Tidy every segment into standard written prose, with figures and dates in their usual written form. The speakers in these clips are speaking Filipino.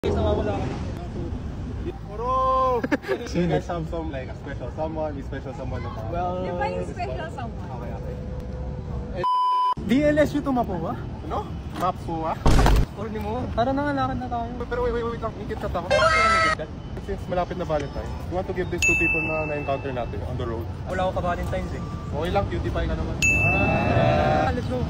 Do you guys have some like a special someone, a special someone? Well, define special someone. Okay. DLSU tumapo ba? Ano? Map po ah? Corny mo. Parang nangalakad na tayo. Pero wait lang, ingit ka ako. Since malapit na Valentine's, we want to give this to people na na-encounter natin on the road. Wala ako ka Valentine's eh. Okay lang, cutie pie ka naman. Let's go.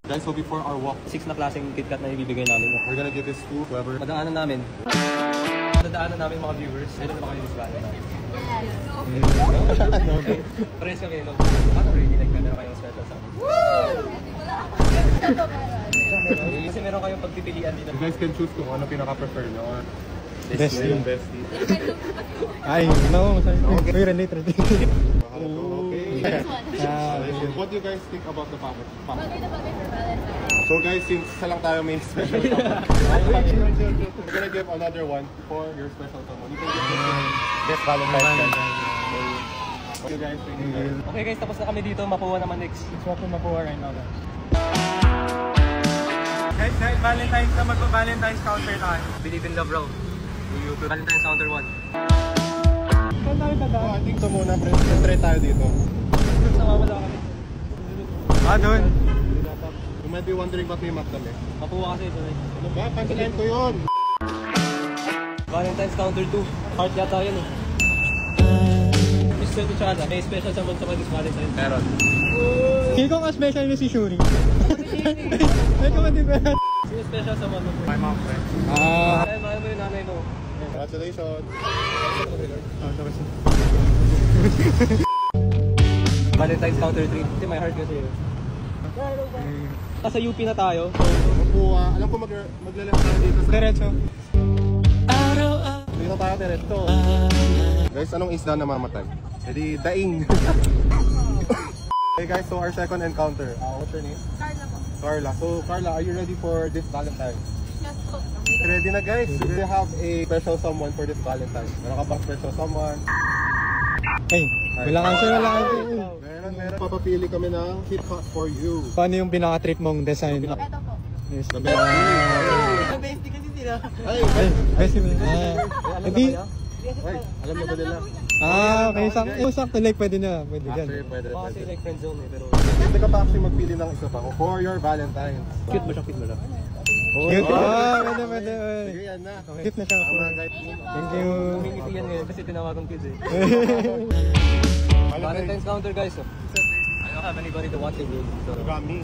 Guys, so before our walk, 6 na klaseng KitKat na ibibigay namin. we're gonna give this to whoever. Padaanan namin. Padaanan namin mga viewers. Ayun na ba kayo this Valentine's? Okay. Pares kami, no? Paano really like meron kayong special sa amin? Kasi meron kayong pagpipilian din. You guys can choose kung ano pinaka-prefer nyo. Bestie. Yung bestie. Ay, no. Okay. Wait, relate. Okay. This one. What do you guys think about the family? Bagay na bagay for Valentine's. So guys, since isa lang tayo may special someone, we're gonna give another one for your special someone. You can give this Valentine's Day. What do you guys think? Okay guys, tapos na kami dito. Mapuwa naman next. Let's walk to Mapuwa right now. Guys, dahil Valentine's na magpa-Valentine's counter tayo. Believe in love raw. Valentine's counter 1. Saan tayo dadaan? I think ito muna, pre-try tayo dito. Nawawala kami. Doon? You might be wondering ba't may map kami. Mapuwa kasi ito. Ano ba? Pansalan ko yun! Valentine's counter 2. Heart yata yun eh. Miss to each other. May special someone sa this Valentine's. Meron. Hindi ko ka-special ni si Shuri. May ka ba? Sino special someone mo? My mom, friend. Ay, mahal mo yung nanay mo. Congratulations! Valentine's counter 3. Kasi my heart kasi. Nasa UP na tayo. Alam ko maglalaro tayo dito sa... Diretso. Dito tayo diretso. Guys, anong isda na mamatay? Jadi, daing! Hey guys, so our second encounter. What's your name? Carla po. Carla. So Carla, are you ready for this Valentine's? Yes po. Ready na guys? We have a special someone for this Valentine's. Meron ka bang special someone? Hey, wala answer. Meron. Papapili kami ng KitKat for you. Paano yung pinaka-trip mong design? Ito po. Yes. The bestie. Bestie kasi sila. Ay, Bestie mo. Hindi. alam mo ba nila? Okay. Sakto like pwede na. Pwede dyan. Actually, pwede. Kasi like friend zone eh. Pero... Hindi ka pa actually magpili ng isa pa for your Valentine's. Cute ba siya? Cute. Pwede. Sige, yan na. Cute na siya. Tama, guys. Thank you. Humingiti yan ngayon kasi tinawagang kids eh. Valentine's Valentine's counter guys. I don't have anybody to watch the game. So. got me.